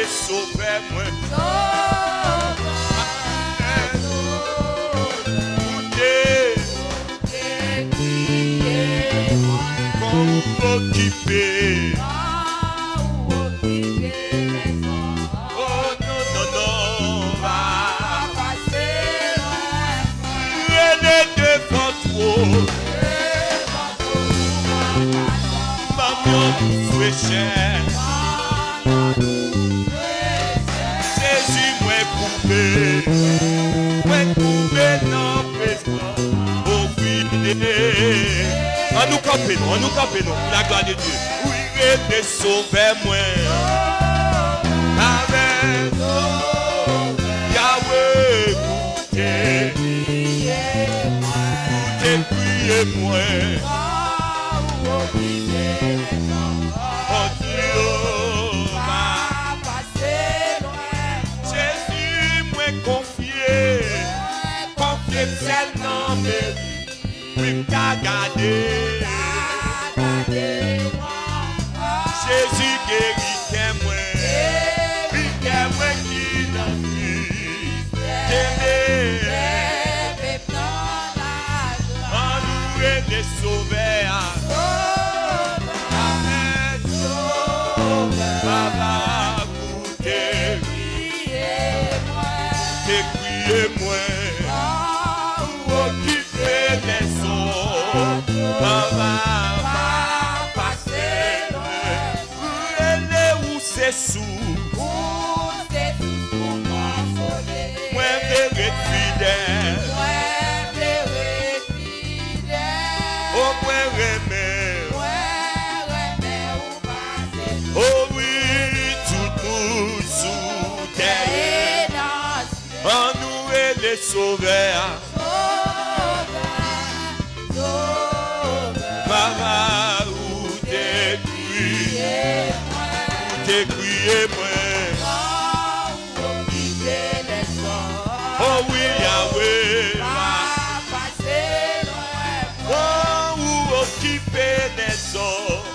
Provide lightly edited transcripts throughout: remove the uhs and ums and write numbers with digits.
te sauver moi. Occupé. Oh non, non, non, va passer loin. Devant toi. Maman, tu cher. Jésus, moi coupé. Moi coupé dans le présent. Oh oui, on nous campe, pour la gloire de Dieu. Oui, il te sauvé, moi. Amen. Yahweh, écoutez, priez-moi. Oh Dieu, va passer loin. Jésus, moi confié seulement mes vies. Oui, t'as gardé. Jésus guérit moi, il moi qui n'a vu. En nous est des sauveurs. Amen. Papa, vous criez-moi. Vous occupez les autres. Papa. C'est sous. Moi, je vais fidèle. Oh, moi, oh oui, tout nous sous terre. En nous est les sauveurs. Papa, où t'es crié. Criez-moi. Oh oui, Yahweh. Oh, où occuper les hommes.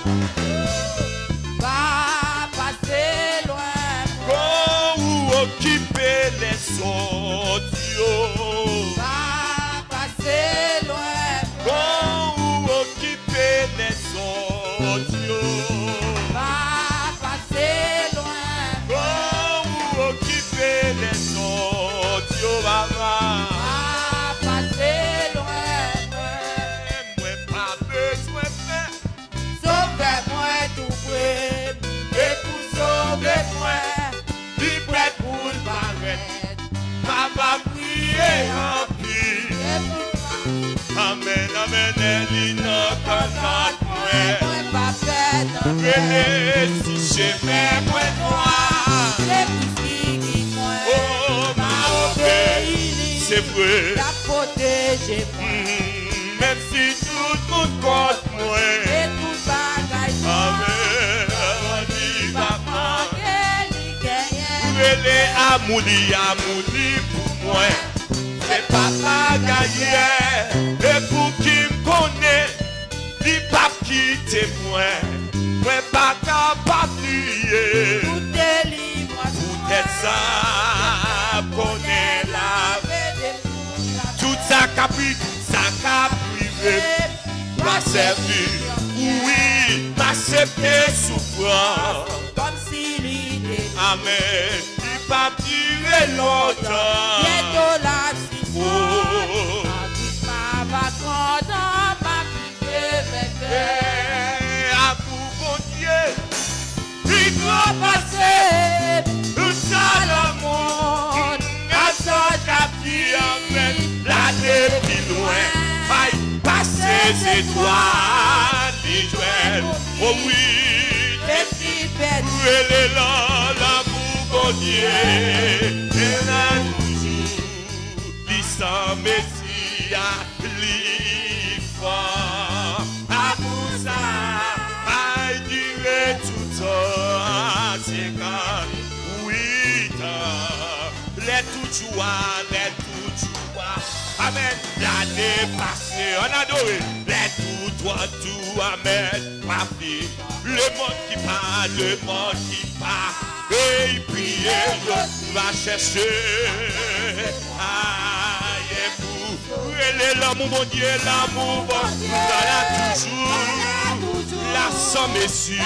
Oh, où occuper les autres. Oh, où occuper les autres. Amen, amen, elle n'a pas si chemin moi oh ma obéi c'est vrai la protéger même si tout le monde contre moi et tout bagaille amen on va manquer amouli pour moi c'est pas gagné et pour qui me connaît dit pas quitter moi pas capable de tout est libre peut-être ça connaît la tout ça capri tout ça privé m'a servi oui m'accepter souffrant comme si l'idée amen il pas tirer longtemps bientôt la oh ma vacante ma vie à vous bon Dieu il doit passer tout ça le monde à sa vie amen la depuis loin faille passer ses doigts d'Israël oh oui depuis perdu elle est là l'amour bon Dieu elle a toujours l'Islam Messia l'Ifa à vous ça faille dire tout ça c'est quand oui les tout joie amen l'année passée on a adoré les tout amen ma fille le monde qui parle Et prier, va chercher. Aïe, pour l'amour, mon Dieu, l'amour, là toujours. La somme est sûre.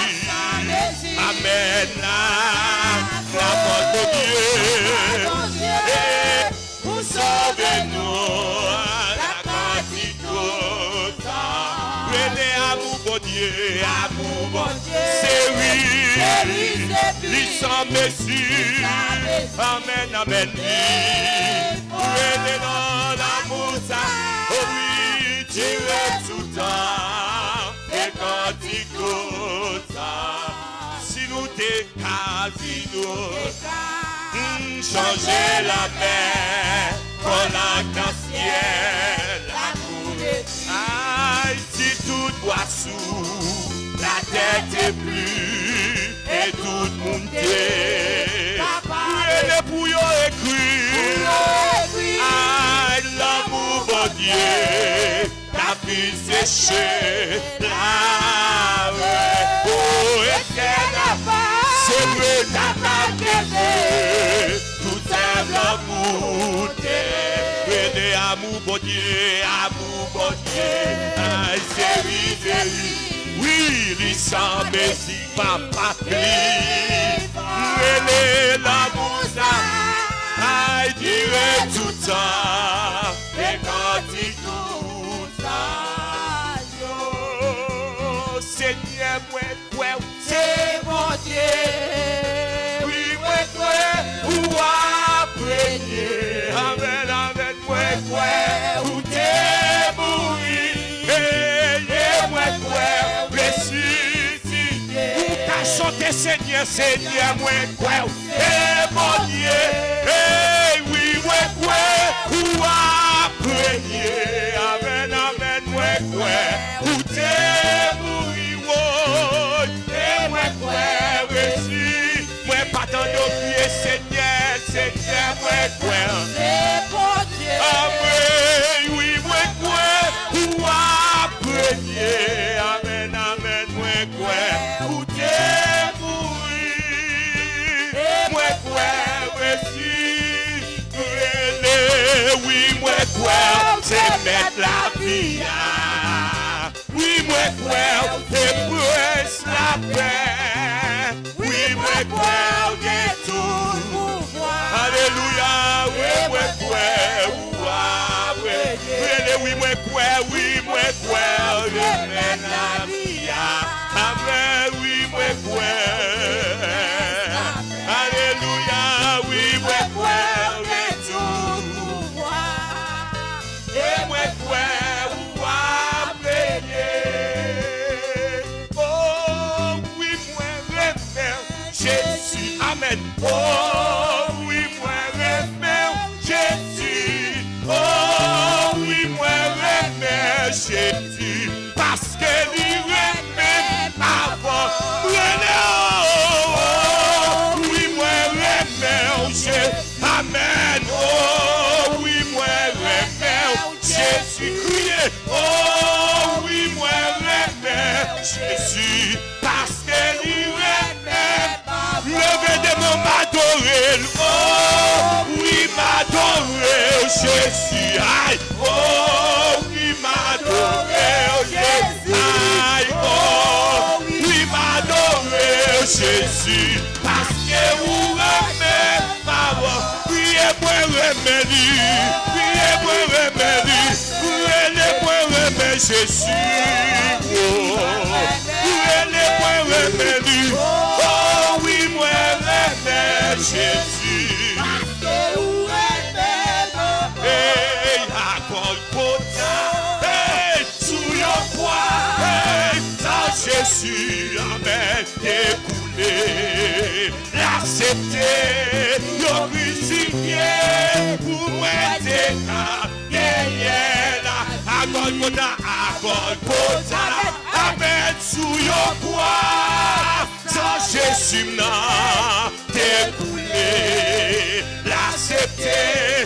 Amen. La porte de Dieu. Et vous sauvez-nous. La gratitude. Prenez amour, bon Dieu. Amour, bon Dieu. C'est oui. L'issant mesure. Amen, amen. Prenez dans l'amour ça. Oh oui, tu es tout le temps. Et quand tu écoutes ça, si nous décasino, changer la mer, pour l'arc-en-ciel, la cour. Aïe, si tout doit sous, la tête est plus, et tout le monde est. Oui, les bouillons écrits. Aïe, l'amour, bon Dieu. Ta vie séchée, la oh, c'est vrai, ta main tout est l'amour, venez amour, bon Dieu, amour, bon Dieu, c'est oui, il semble si papa plie, venez l'amour, ça, aïe, dirait tout le temps, et quand il Seigneur, moi, c'est mon Dieu. Oui, moi, ou après. Amen, amen, moi, ou t'es mouru. Et moi, ressuscité. Ou t'as chanté, Seigneur, Seigneur, moi, c'est mon Dieu. Et oui, moi, ou après. Amen, amen, moi, ou t'es mouru. Et moi, moi, pas tant d'oublier, Seigneur, Seigneur, moi, c'est bon Dieu. Ah oui, moi, ou après, amen, amen, moi, ou t'es mouru. Moi, oui, moi, c'est mettre la vie. Oui, moi, c'est pour la paix. Oui, moi, c'est tout pouvoir. Alléluia, oui, moi, oui, moi, je mène la vie. Amen, oui, moi, alléluia, oui, moi, c'est tout pouvoir. Et moi, Jésus, amen. Oh oui, moi remets Jésus. Oh oui, moi remets Jésus. Parce que lui remet avant. Oh oui, moi remets Jésus. Amen. Oh oui, moi remets Jésus. Criez. Oh oui, moi remets Jésus. Parce que lui remet. Levez des mots, m'adorer. Oh, oui, m'adorer, Jésus. Aïe, oh, oui, m'adorer, Jésus. Aïe, oh, oui, m'adorer, Jésus. Parce que vous remettez ma voix. Priez-moi, remettez. Priez-moi, remettez. Priez-moi, remettez, Jésus. Oh, priez-moi, remettez. Oh, oui, moi, remettez, Jésus. Parce que vous remettez. Hey, à Golgotha. Hey, sous le poids. Hey, ça, Jésus, amen, découlé. L'accepter, le crucifié. Pour moi, t'es à Golgotha, amen, sous le poids. Sans Jésus n'a découlé, l'accepter